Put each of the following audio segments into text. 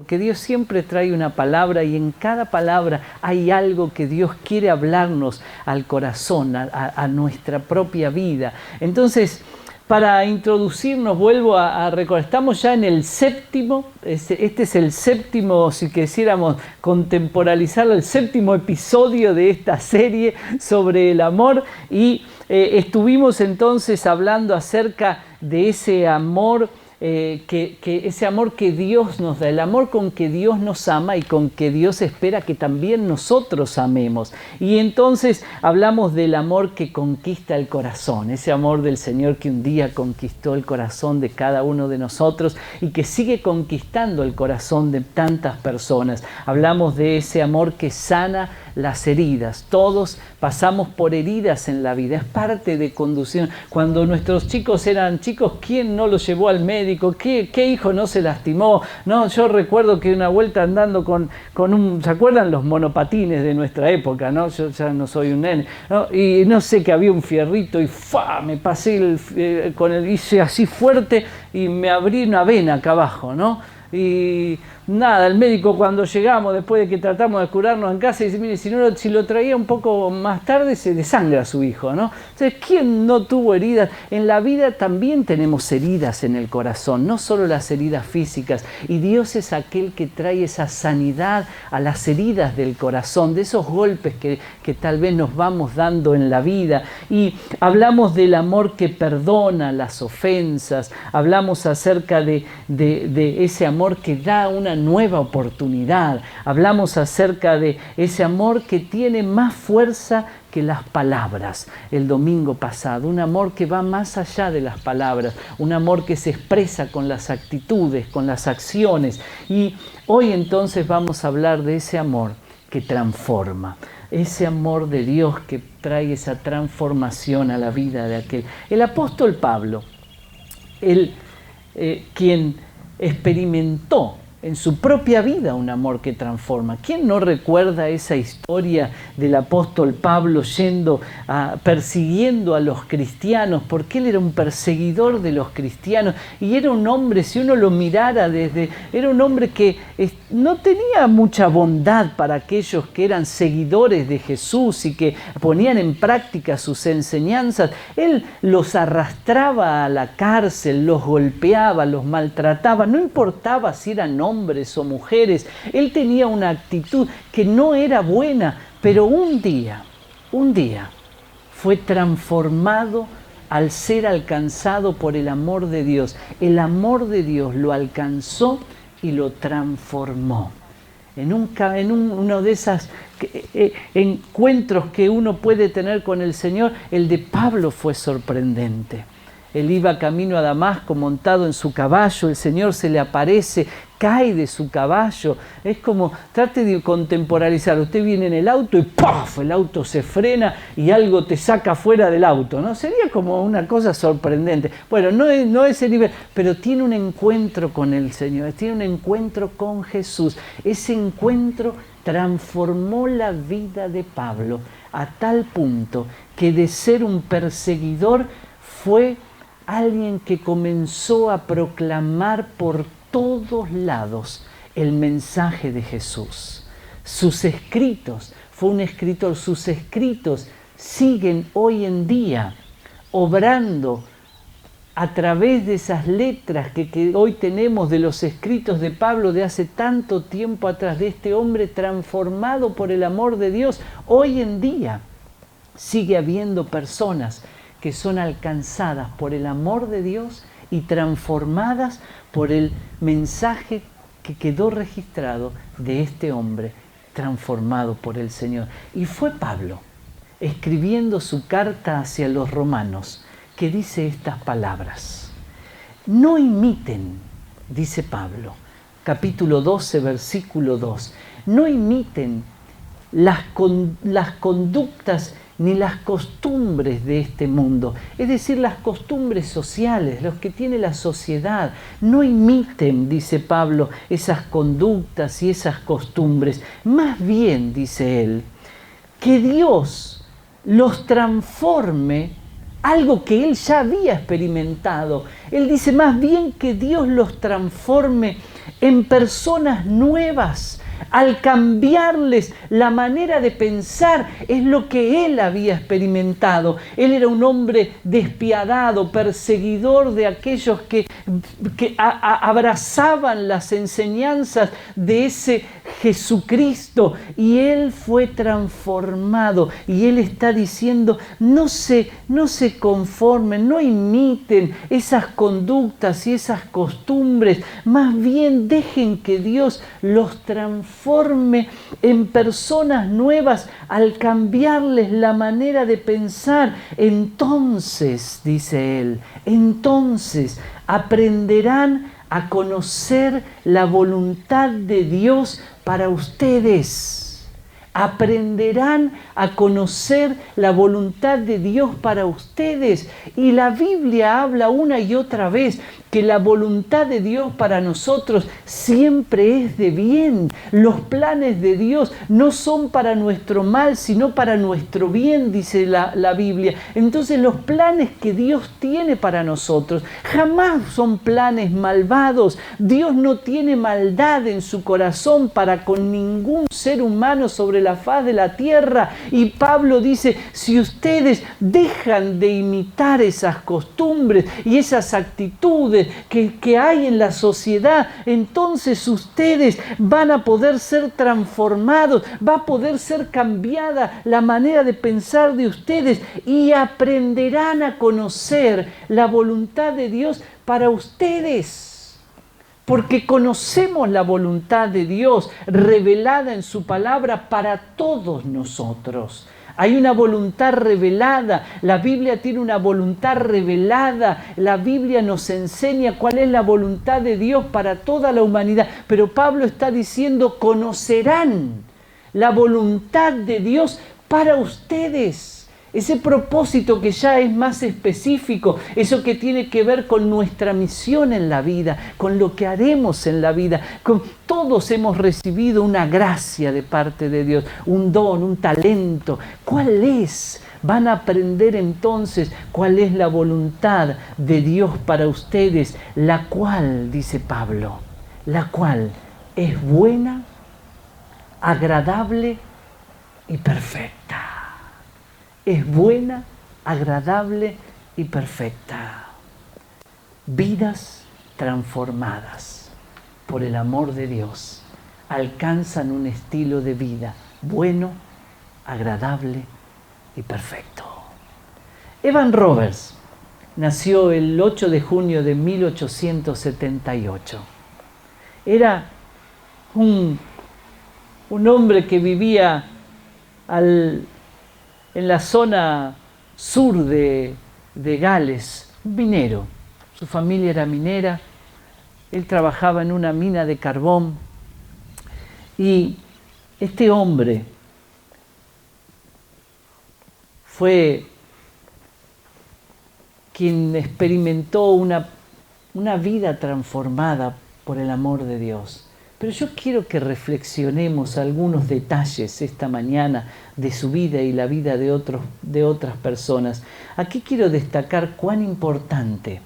porque Dios siempre trae una palabra y en cada palabra hay algo que Dios quiere hablarnos al corazón, a nuestra propia vida. Entonces, para introducirnos, vuelvo a recordar, estamos ya en el séptimo, este es el séptimo, si quisiéramos contemporalizarlo, el séptimo episodio de esta serie sobre el amor, y estuvimos entonces hablando acerca de ese amor, ese amor que Dios nos da, el amor con que Dios nos ama y con que Dios espera que también nosotros amemos. Y entonces hablamos del amor que conquista el corazón, ese amor del Señor que un día conquistó el corazón de cada uno de nosotros y que sigue conquistando el corazón de tantas personas. Hablamos de ese amor que sana las heridas. Todos pasamos por heridas en la vida, es parte de conducir. Cuando nuestros chicos eran chicos, ¿quién no los llevó al médico? ¿Qué hijo no se lastimó? No, yo recuerdo que una vuelta andando con un, ¿se acuerdan los monopatines de nuestra época? ¿No? Yo ya no soy un nene, ¿no? Y no sé, que había un fierrito y ¡fa! Me pasé hice así fuerte y me abrí una vena acá abajo, ¿no? Y nada, el médico cuando llegamos, después de que tratamos de curarnos en casa, dice, mire, si lo traía un poco más tarde se desangra su hijo, ¿no? Entonces, ¿quién no tuvo heridas? En la vida también tenemos heridas en el corazón, no solo las heridas físicas, y Dios es aquel que trae esa sanidad a las heridas del corazón, de esos golpes que tal vez nos vamos dando en la vida. Y hablamos del amor que perdona las ofensas, hablamos acerca de ese amor que da una nueva oportunidad, hablamos acerca de ese amor que tiene más fuerza que las palabras el domingo pasado, un amor que va más allá de las palabras, un amor que se expresa con las actitudes, con las acciones. Y hoy entonces vamos a hablar de ese amor que transforma, ese amor de Dios que trae esa transformación a la vida de aquel. El apóstol Pablo, quien experimentó en su propia vida un amor que transforma. ¿Quién no recuerda esa historia del apóstol Pablo persiguiendo a los cristianos? Porque él era un perseguidor de los cristianos y era un hombre, si uno lo mirara era un hombre que no tenía mucha bondad para aquellos que eran seguidores de Jesús y que ponían en práctica sus enseñanzas. Él los arrastraba a la cárcel, los golpeaba, los maltrataba, no importaba si eran hombres o mujeres. Él tenía una actitud que no era buena, pero un día fue transformado al ser alcanzado por el amor de Dios. El amor de Dios lo alcanzó y lo transformó. En uno de esos encuentros que uno puede tener con el Señor, el de Pablo fue sorprendente. Él iba camino a Damasco montado en su caballo, el Señor se le aparece, cae de su caballo. Es como, trate de contemporizar, usted viene en el auto y ¡puf! El auto se frena y algo te saca fuera del auto, ¿no? Sería como una cosa sorprendente. Bueno, no es ese nivel, pero tiene un encuentro con el Señor, tiene un encuentro con Jesús. Ese encuentro transformó la vida de Pablo a tal punto que de ser un perseguidor fue alguien que comenzó a proclamar por todos lados el mensaje de Jesús. Sus escritos, fue un escritor, sus escritos siguen hoy en día obrando a través de esas letras que hoy tenemos de los escritos de Pablo de hace tanto tiempo atrás, de este hombre transformado por el amor de Dios. Hoy en día sigue habiendo personas que son alcanzadas por el amor de Dios y transformadas por el mensaje que quedó registrado de este hombre transformado por el Señor. Y fue Pablo, escribiendo su carta hacia los romanos, que dice estas palabras. No imiten, dice Pablo, capítulo 12, versículo 2, no imiten las conductas ni las costumbres de este mundo, es decir, las costumbres sociales, los que tiene la sociedad. No imiten, dice Pablo, esas conductas y esas costumbres. Más bien, dice él, que Dios los transforme, algo que él ya había experimentado. Él dice más bien que Dios los transforme en personas nuevas. Al cambiarles la manera de pensar, es lo que él había experimentado. Él era un hombre despiadado, perseguidor de aquellos que abrazaban las enseñanzas de ese Jesucristo, y él fue transformado. Y él está diciendo, no se conformen, no imiten esas conductas y esas costumbres, más bien dejen que Dios los transforme en personas nuevas al cambiarles la manera de pensar. Entonces, dice él, entonces aprenderán a conocer la voluntad de Dios para ustedes. Aprenderán a conocer la voluntad de Dios para ustedes. Y la Biblia habla una y otra vez que la voluntad de Dios para nosotros siempre es de bien. Los planes de Dios no son para nuestro mal, sino para nuestro bien, dice la Biblia. Entonces los planes que Dios tiene para nosotros jamás son planes malvados. Dios no tiene maldad en su corazón para con ningún ser humano sobre la faz de la tierra. Y Pablo dice, si ustedes dejan de imitar esas costumbres y esas actitudes que hay en la sociedad, entonces ustedes van a poder ser transformados, va a poder ser cambiada la manera de pensar de ustedes y aprenderán a conocer la voluntad de Dios para ustedes. Porque conocemos la voluntad de Dios revelada en su palabra para todos nosotros. Hay una voluntad revelada, la Biblia tiene una voluntad revelada, la Biblia nos enseña cuál es la voluntad de Dios para toda la humanidad. Pero Pablo está diciendo, conocerán la voluntad de Dios para ustedes. Ese propósito que ya es más específico, eso que tiene que ver con nuestra misión en la vida, con lo que haremos en la vida. Todos hemos recibido una gracia de parte de Dios, un don, un talento. ¿Cuál es? Van a aprender entonces cuál es la voluntad de Dios para ustedes, la cual, dice Pablo, la cual es buena, agradable y perfecta. Es buena, agradable y perfecta. Vidas transformadas por el amor de Dios alcanzan un estilo de vida bueno, agradable y perfecto. Evan Roberts nació el 8 de junio de 1878. Era un hombre que vivía en la zona sur de Gales, un minero. Su familia era minera, él trabajaba en una mina de carbón, y este hombre fue quien experimentó una vida transformada por el amor de Dios. Pero yo quiero que reflexionemos algunos detalles esta mañana de su vida y la vida de otras personas. Aquí quiero destacar cuán importante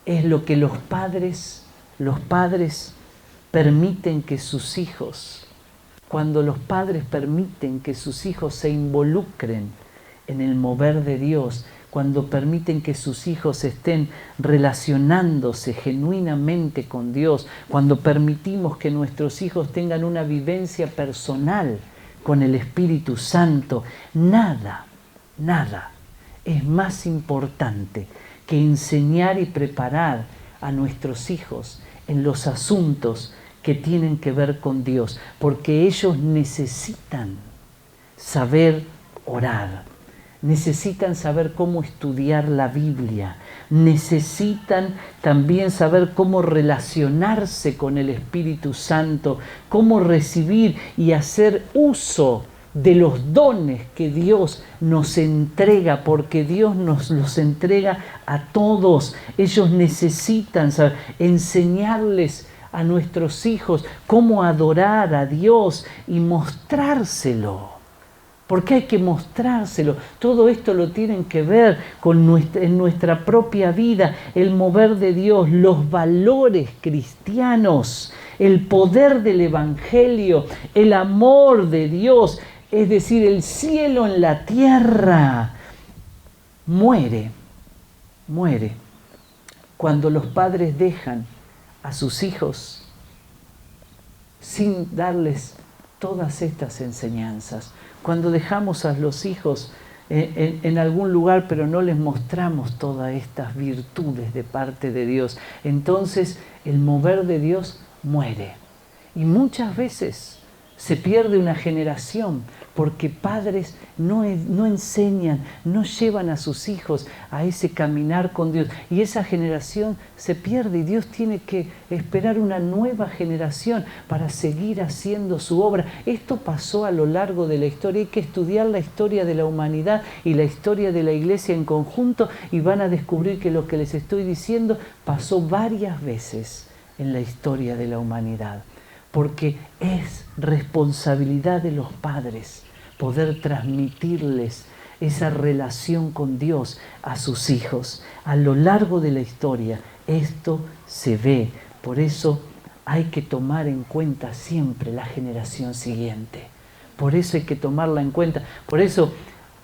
es lo que los padres permiten que sus hijos, cuando los padres permiten que sus hijos se involucren en el mover de Dios, cuando permiten que sus hijos estén relacionándose genuinamente con Dios, cuando permitimos que nuestros hijos tengan una vivencia personal con el Espíritu Santo, nada es más importante que enseñar y preparar a nuestros hijos en los asuntos que tienen que ver con Dios, porque ellos necesitan saber orar. Necesitan saber cómo estudiar la Biblia, necesitan también saber cómo relacionarse con el Espíritu Santo, cómo recibir y hacer uso de los dones que Dios nos entrega, porque Dios nos los entrega a todos. Ellos necesitan saber, enseñarles a nuestros hijos cómo adorar a Dios y mostrárselo. porque hay que mostrárselo. Todo esto lo tienen que ver en nuestra propia vida, el mover de Dios, los valores cristianos, el poder del Evangelio, el amor de Dios, es decir, el cielo en la tierra. Muere cuando los padres dejan a sus hijos sin darles todas estas enseñanzas. Cuando dejamos a los hijos en algún lugar, pero no les mostramos todas estas virtudes de parte de Dios, entonces el mover de Dios muere. Y muchas veces se pierde una generación porque padres no enseñan, no llevan a sus hijos a ese caminar con Dios. Y esa generación se pierde y Dios tiene que esperar una nueva generación para seguir haciendo su obra. Esto pasó a lo largo de la historia. Hay que estudiar la historia de la humanidad y la historia de la iglesia en conjunto y van a descubrir que lo que les estoy diciendo pasó varias veces en la historia de la humanidad. Porque es responsabilidad de los padres poder transmitirles esa relación con Dios a sus hijos. A lo largo de la historia esto se ve. Por eso hay que tomar en cuenta siempre la generación siguiente. Por eso hay que tomarla en cuenta. Por eso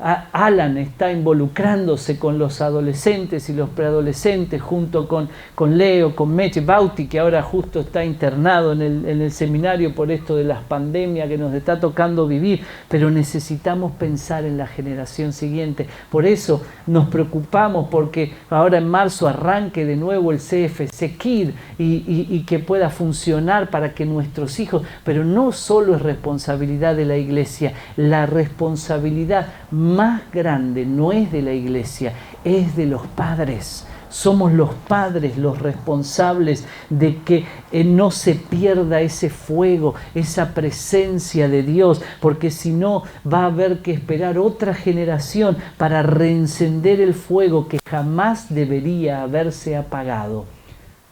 Alan está involucrándose con los adolescentes y los preadolescentes junto con Leo, con Meche Bauti, que ahora justo está internado en el seminario por esto de las pandemias que nos está tocando vivir, pero necesitamos pensar en la generación siguiente. Por eso nos preocupamos porque ahora en marzo arranque de nuevo el CFC Kid y que pueda funcionar para que nuestros hijos, pero no solo es responsabilidad de la iglesia, la responsabilidad más grande no es de la iglesia, es de los padres. Somos los padres los responsables de que no se pierda ese fuego, esa presencia de Dios, porque si no va a haber que esperar otra generación para reencender el fuego que jamás debería haberse apagado.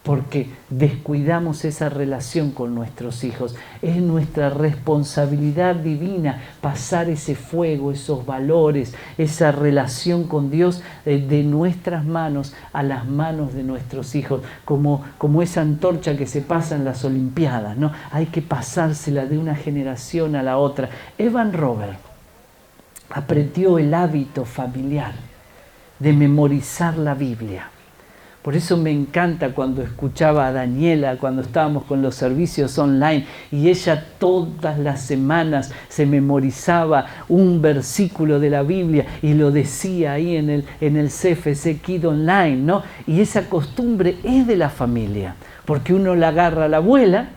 Porque descuidamos esa relación con nuestros hijos. Es nuestra responsabilidad divina pasar ese fuego, esos valores, esa relación con Dios de nuestras manos a las manos de nuestros hijos, como esa antorcha que se pasa en las Olimpiadas, ¿no? Hay que pasársela de una generación a la otra. Evan Robert aprendió el hábito familiar de memorizar la Biblia. Por eso me encanta cuando escuchaba a Daniela, cuando estábamos con los servicios online, y ella todas las semanas se memorizaba un versículo de la Biblia y lo decía ahí en el CFC Kid Online, ¿no? Y esa costumbre es de la familia, porque uno la agarra a la abuela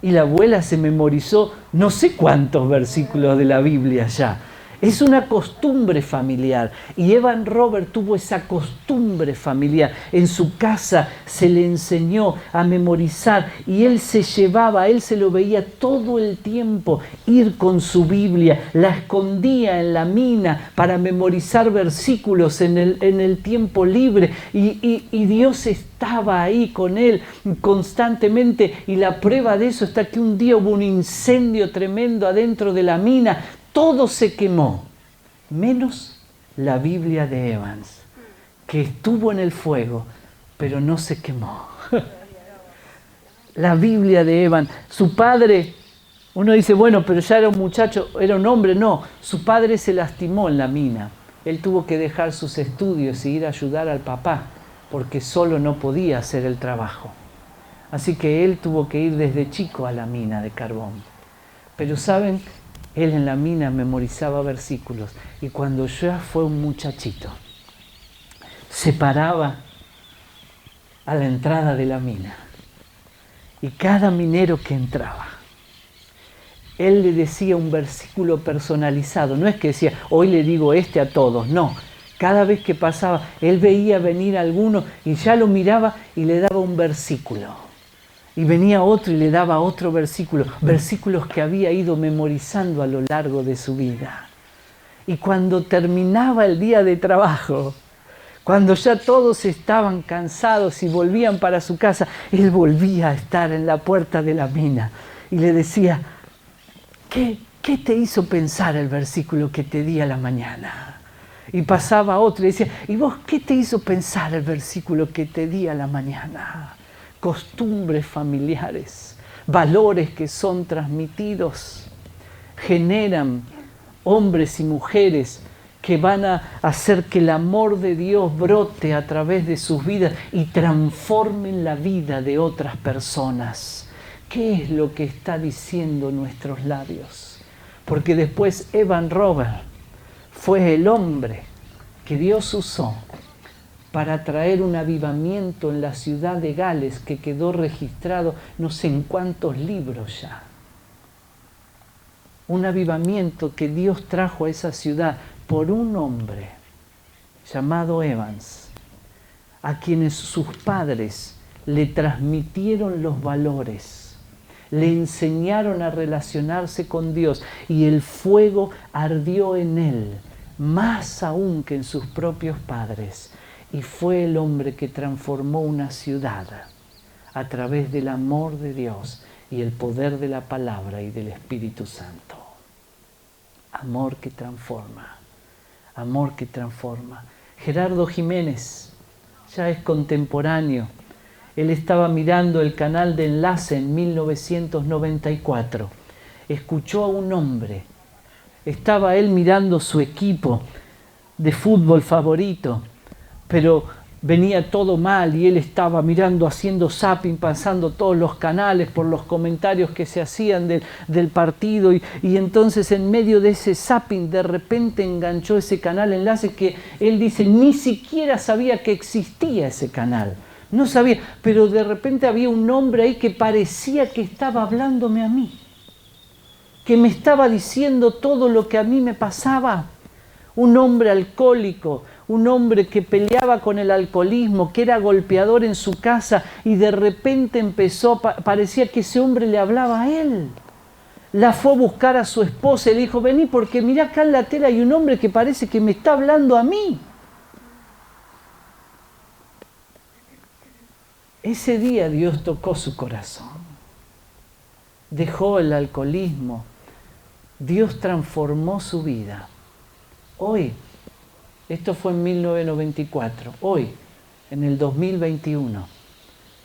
y la abuela se memorizó no sé cuántos versículos de la Biblia ya. Es una costumbre familiar y Evan Robert tuvo esa costumbre familiar. En su casa se le enseñó a memorizar y él se lo veía todo el tiempo ir con su Biblia, la escondía en la mina para memorizar versículos en el tiempo libre y Dios estaba ahí con él constantemente y la prueba de eso está que un día hubo un incendio tremendo adentro de la mina. Todo se quemó, menos la Biblia de Evans, que estuvo en el fuego, pero no se quemó. La Biblia de Evans, su padre, uno dice, bueno, pero ya era un muchacho, era un hombre, no, su padre se lastimó en la mina. Él tuvo que dejar sus estudios y ir a ayudar al papá, porque solo no podía hacer el trabajo. Así que él tuvo que ir desde chico a la mina de carbón. Pero ¿saben? Él en la mina memorizaba versículos y cuando ya fue un muchachito, se paraba a la entrada de la mina y cada minero que entraba, él le decía un versículo personalizado. No es que decía, hoy le digo este a todos, no. Cada vez que pasaba, él veía venir a alguno y ya lo miraba y le daba un versículo. Y venía otro y le daba otro versículo, versículos que había ido memorizando a lo largo de su vida. Y cuando terminaba el día de trabajo, cuando ya todos estaban cansados y volvían para su casa, él volvía a estar en la puerta de la mina y le decía, ¿qué ¿qué te hizo pensar el versículo que te di a la mañana? Y pasaba otro y decía, ¿y vos qué te hizo pensar el versículo que te di a la mañana? Costumbres familiares, valores que son transmitidos, generan hombres y mujeres que van a hacer que el amor de Dios brote a través de sus vidas y transformen la vida de otras personas. ¿Qué es lo que está diciendo nuestros labios? Porque después Evan Robert fue el hombre que Dios usó para traer un avivamiento en la ciudad de Gales que quedó registrado no sé en cuántos libros ya. Un avivamiento que Dios trajo a esa ciudad por un hombre llamado Evans, a quienes sus padres le transmitieron los valores, le enseñaron a relacionarse con Dios y el fuego ardió en él, más aún que en sus propios padres. Y fue el hombre que transformó una ciudad a través del amor de Dios y el poder de la palabra y del Espíritu Santo. Amor que transforma, amor que transforma. Gerardo Jiménez ya es contemporáneo. Él estaba mirando el canal de Enlace en 1994. Escuchó a un hombre. Estaba él mirando su equipo de fútbol favorito, pero venía todo mal y él estaba mirando, haciendo zapping, pasando todos los canales por los comentarios que se hacían del partido y entonces en medio de ese zapping de repente enganchó ese canal Enlace que él dice, ni siquiera sabía que existía ese canal. No sabía, pero de repente había un hombre ahí que parecía que estaba hablándome a mí, que me estaba diciendo todo lo que a mí me pasaba. Un hombre alcohólico, un hombre que peleaba con el alcoholismo, que era golpeador en su casa y de repente parecía que ese hombre le hablaba a él. La fue a buscar a su esposa y le dijo, vení porque mirá acá en la tela hay un hombre que parece que me está hablando a mí. Ese día Dios tocó su corazón, dejó el alcoholismo, Dios transformó su vida. Hoy, esto fue en 1994, hoy, en el 2021,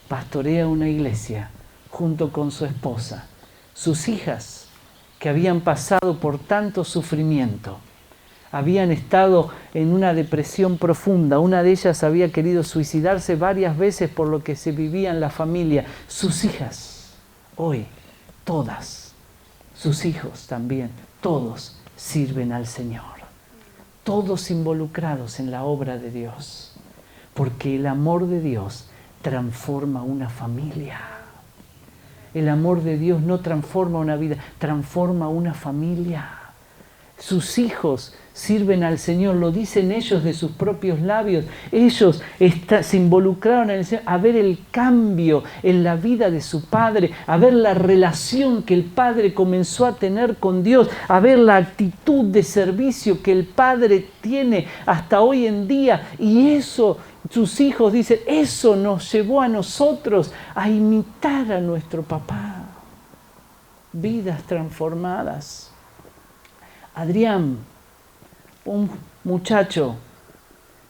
pastorea una iglesia junto con su esposa, sus hijas que habían pasado por tanto sufrimiento, habían estado en una depresión profunda, una de ellas había querido suicidarse varias veces por lo que se vivía en la familia. Sus hijas, hoy, todas, sus hijos también, todos sirven al Señor. Todos involucrados en la obra de Dios, porque el amor de Dios transforma una familia. El amor de Dios no transforma una vida, transforma una familia. Sus hijos sirven al Señor, lo dicen ellos de sus propios labios. Ellos se involucraron en el Señor a ver el cambio en la vida de su padre, a ver la relación que el padre comenzó a tener con Dios, a ver la actitud de servicio que el padre tiene hasta hoy en día. Y eso, sus hijos dicen, eso nos llevó a nosotros a imitar a nuestro papá. Vidas transformadas. Adrián, un muchacho,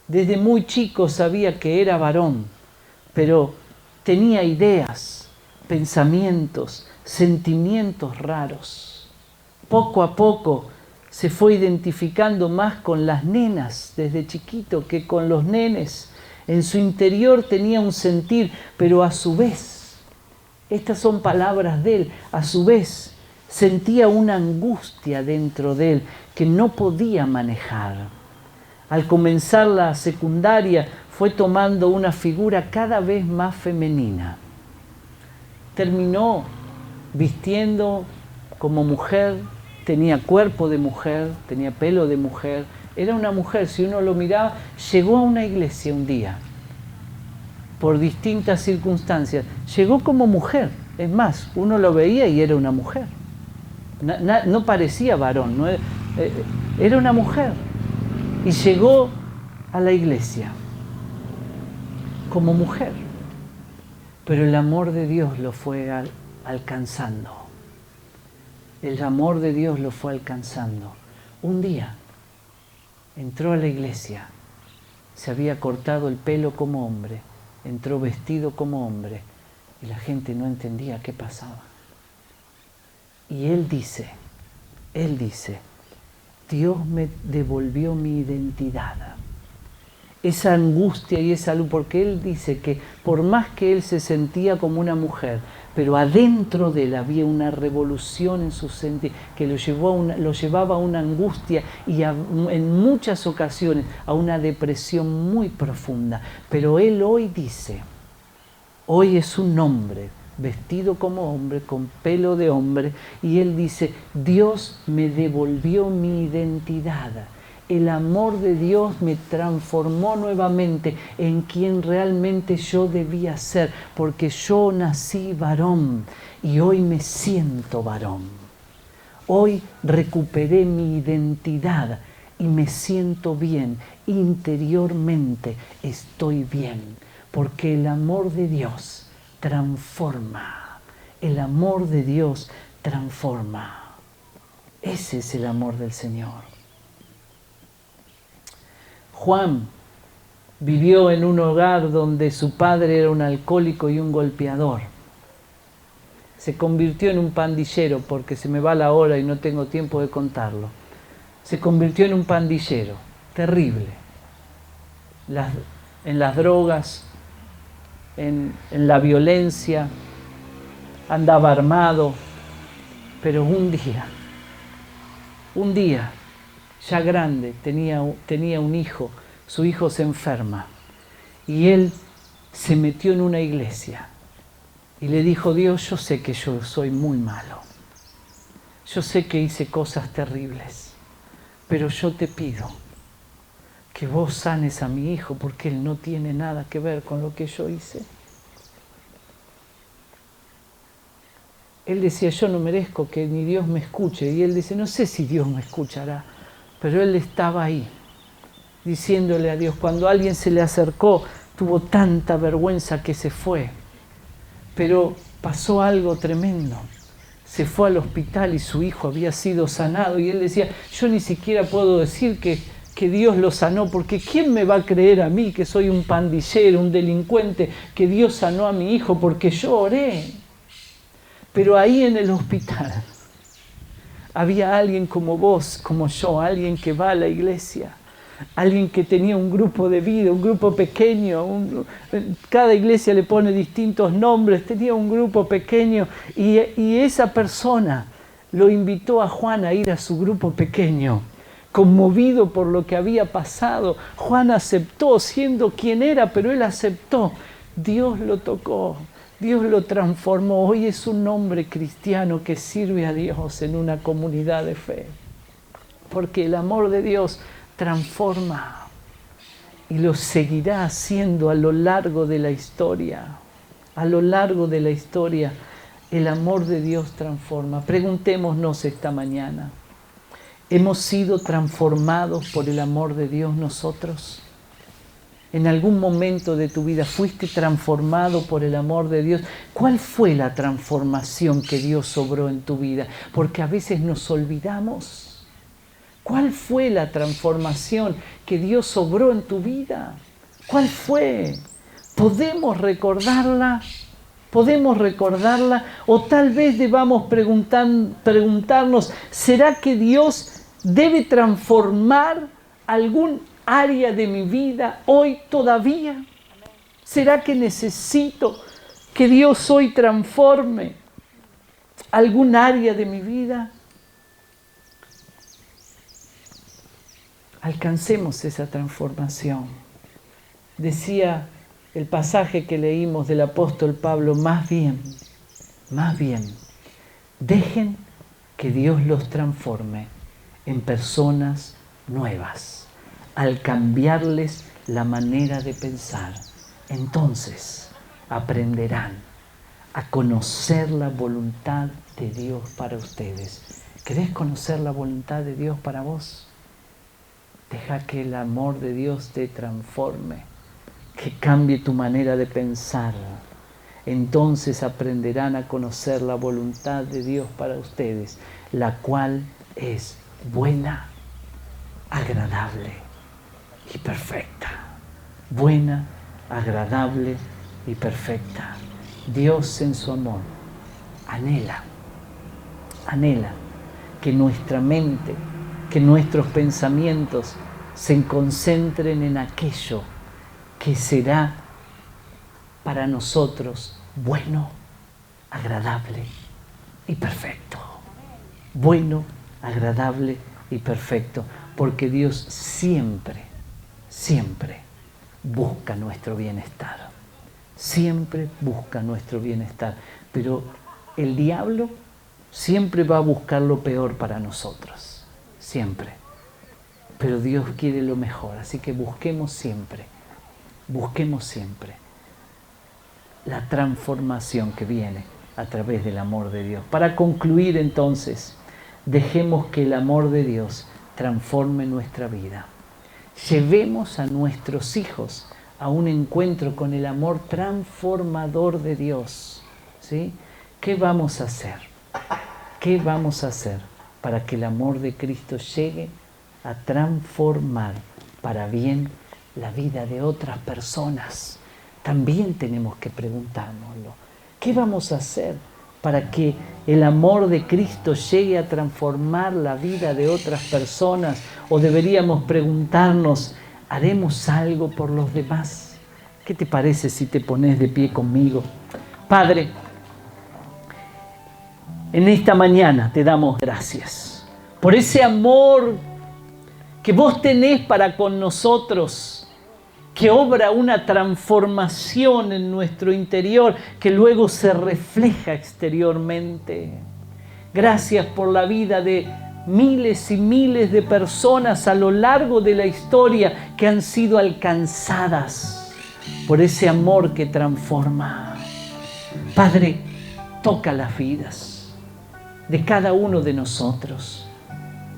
desde muy chico sabía que era varón, pero tenía ideas, pensamientos, sentimientos raros. Poco a poco se fue identificando más con las nenas desde chiquito que con los nenes. En su interior tenía un sentir, pero a su vez, estas son palabras de él, a su vez sentía una angustia dentro de él que no podía manejar. Al comenzar la secundaria fue tomando una figura cada vez más femenina. Terminó vistiendo como mujer, tenía cuerpo de mujer, tenía pelo de mujer, era una mujer, si uno lo miraba, llegó a una iglesia un día, por distintas circunstancias, llegó como mujer, es más, uno lo veía y era una mujer. No parecía varón, no era una mujer. Y llegó a la iglesia como mujer. Pero el amor de Dios lo fue alcanzando. el amor de Dios lo fue alcanzando. Un día entró a la iglesia, se había cortado el pelo como hombre, entró vestido como hombre y la gente no entendía qué pasaba. Y él dice, Dios me devolvió mi identidad. Esa angustia y esa luz, porque él dice que por más que él se sentía como una mujer, pero adentro de él había una revolución en su sentir que lo llevaba a una angustia y en muchas ocasiones a una depresión muy profunda. Pero él hoy dice, hoy es un hombre vestido como hombre, con pelo de hombre, y él dice, Dios me devolvió mi identidad. El amor de Dios me transformó nuevamente en quien realmente yo debía ser, porque yo nací varón y hoy me siento varón. Hoy recuperé mi identidad y me siento bien, interiormente estoy bien, porque el amor de Dios transforma. El amor de Dios transforma. Ese es el amor del Señor. Juan vivió en un hogar donde su padre era un alcohólico y un golpeador. Se convirtió en un pandillero, porque se me va la hora y no tengo tiempo de contarlo. Se convirtió en un pandillero, terrible. En las drogas, en la violencia, andaba armado. Pero un día, ya grande, tenía un hijo, su hijo se enferma y él se metió en una iglesia y le dijo, Dios, yo sé que yo soy muy malo, yo sé que hice cosas terribles, pero yo te pido que vos sanes a mi hijo porque él no tiene nada que ver con lo que yo hice. Él decía, yo no merezco que ni Dios me escuche, y él dice, no sé si Dios me escuchará. Pero él estaba ahí, diciéndole a Dios. Cuando alguien se le acercó, tuvo tanta vergüenza que se fue. Pero pasó algo tremendo. Se fue al hospital y su hijo había sido sanado. Y él decía, yo ni siquiera puedo decir que Dios lo sanó, porque ¿quién me va a creer a mí que soy un pandillero, un delincuente, que Dios sanó a mi hijo? Porque yo oré. Pero ahí en el hospital había alguien como vos, como yo, alguien que va a la iglesia, alguien que tenía un grupo de vida, un grupo pequeño, cada iglesia le pone distintos nombres, tenía un grupo pequeño y esa persona lo invitó a Juan a ir a su grupo pequeño. Conmovido por lo que había pasado, Juan aceptó, siendo quien era, pero él aceptó. Dios lo tocó. Dios lo transformó. Hoy es un hombre cristiano que sirve a Dios en una comunidad de fe. Porque el amor de Dios transforma y lo seguirá haciendo a lo largo de la historia. A lo largo de la historia, el amor de Dios transforma. Preguntémonos esta mañana, ¿hemos sido transformados por el amor de Dios nosotros? ¿En algún momento de tu vida fuiste transformado por el amor de Dios? ¿Cuál fue la transformación que Dios obró en tu vida? Porque a veces nos olvidamos. ¿Cuál fue la transformación que Dios obró en tu vida? ¿Cuál fue? ¿Podemos recordarla? ¿Podemos recordarla? O tal vez debamos preguntarnos, ¿será que Dios debe transformar algún área de mi vida hoy todavía? ¿Será que necesito que Dios hoy transforme algún área de mi vida? Alcancemos esa transformación. Decía el pasaje que leímos del apóstol Pablo, más bien, dejen que Dios los transforme en personas nuevas, al cambiarles la manera de pensar. Entonces aprenderán a conocer la voluntad de Dios para ustedes. ¿Querés conocer la voluntad de Dios para vos? Deja que el amor de Dios te transforme, que cambie tu manera de pensar. Entonces aprenderán a conocer la voluntad de Dios para ustedes, la cual es buena, agradable y perfecta. Buena, agradable y perfecta. Dios en su amor anhela que nuestra mente, que nuestros pensamientos se concentren en aquello que será para nosotros bueno, agradable y perfecto. Bueno, agradable y perfecto, porque Dios siempre busca nuestro bienestar. Siempre busca nuestro bienestar, pero el diablo siempre va a buscar lo peor para nosotros, siempre. Pero Dios quiere lo mejor, así que busquemos siempre la transformación que viene a través del amor de Dios. Para concluir entonces, dejemos que el amor de Dios transforme nuestra vida. Llevemos a nuestros hijos a un encuentro con el amor transformador de Dios, ¿sí? ¿Qué vamos a hacer? ¿Qué vamos a hacer para que el amor de Cristo llegue a transformar para bien la vida de otras personas? También tenemos que preguntárnoslo. ¿Qué vamos a hacer para que el amor de Cristo llegue a transformar la vida de otras personas? O deberíamos preguntarnos, ¿haremos algo por los demás? ¿Qué te parece si te pones de pie conmigo? Padre, en esta mañana te damos gracias por ese amor que vos tenés para con nosotros, que obra una transformación en nuestro interior, que luego se refleja exteriormente. Gracias por la vida de miles y miles de personas a lo largo de la historia que han sido alcanzadas por ese amor que transforma. Padre, toca las vidas de cada uno de nosotros,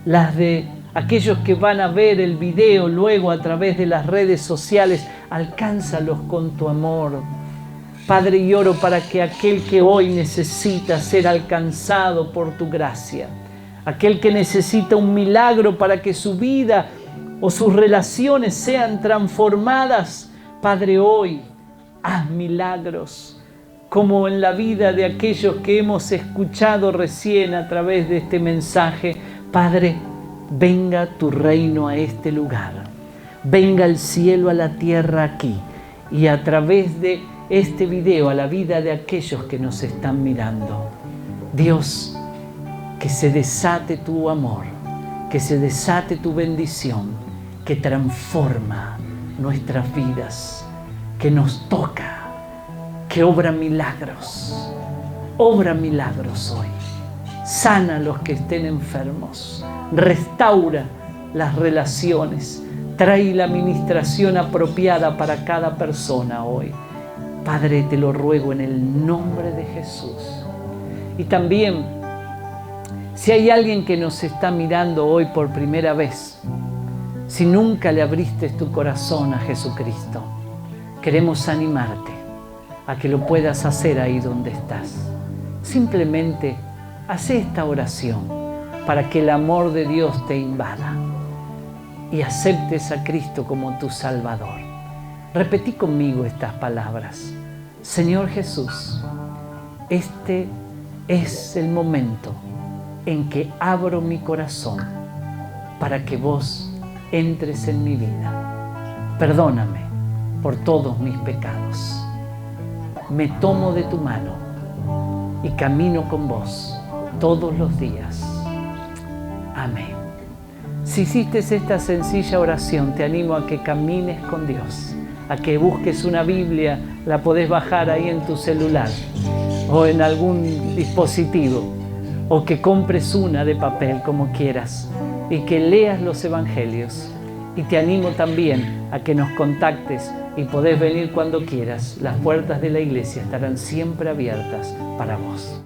las de aquellos que van a ver el video luego a través de las redes sociales, alcánzalos con tu amor. Padre, y oro para que aquel que hoy necesita ser alcanzado por tu gracia, aquel que necesita un milagro para que su vida o sus relaciones sean transformadas, Padre, hoy haz milagros, como en la vida de aquellos que hemos escuchado recién a través de este mensaje. Padre, venga tu reino a este lugar, venga el cielo a la tierra aquí, y a través de este video a la vida de aquellos que nos están mirando. Dios, que se desate tu amor, que se desate tu bendición, que transforma nuestras vidas, que nos toca, que obra milagros hoy. Sana a los que estén enfermos, restaura las relaciones, trae la administración apropiada para cada persona hoy. Padre, te lo ruego en el nombre de Jesús. Y también, si hay alguien que nos está mirando hoy por primera vez, si nunca le abriste tu corazón a Jesucristo, queremos animarte a que lo puedas hacer ahí donde estás. Simplemente haz esta oración para que el amor de Dios te invada y aceptes a Cristo como tu Salvador. Repetí conmigo estas palabras. Señor Jesús, este es el momento en que abro mi corazón para que vos entres en mi vida. Perdóname por todos mis pecados. Me tomo de tu mano y camino con vos todos los días. Amén. Si hiciste esta sencilla oración, te animo a que camines con Dios, a que busques una Biblia, la podés bajar ahí en tu celular o en algún dispositivo, o que compres una de papel, como quieras, y que leas los evangelios. Y te animo también a que nos contactes y podés venir cuando quieras. Las puertas de la iglesia estarán siempre abiertas para vos.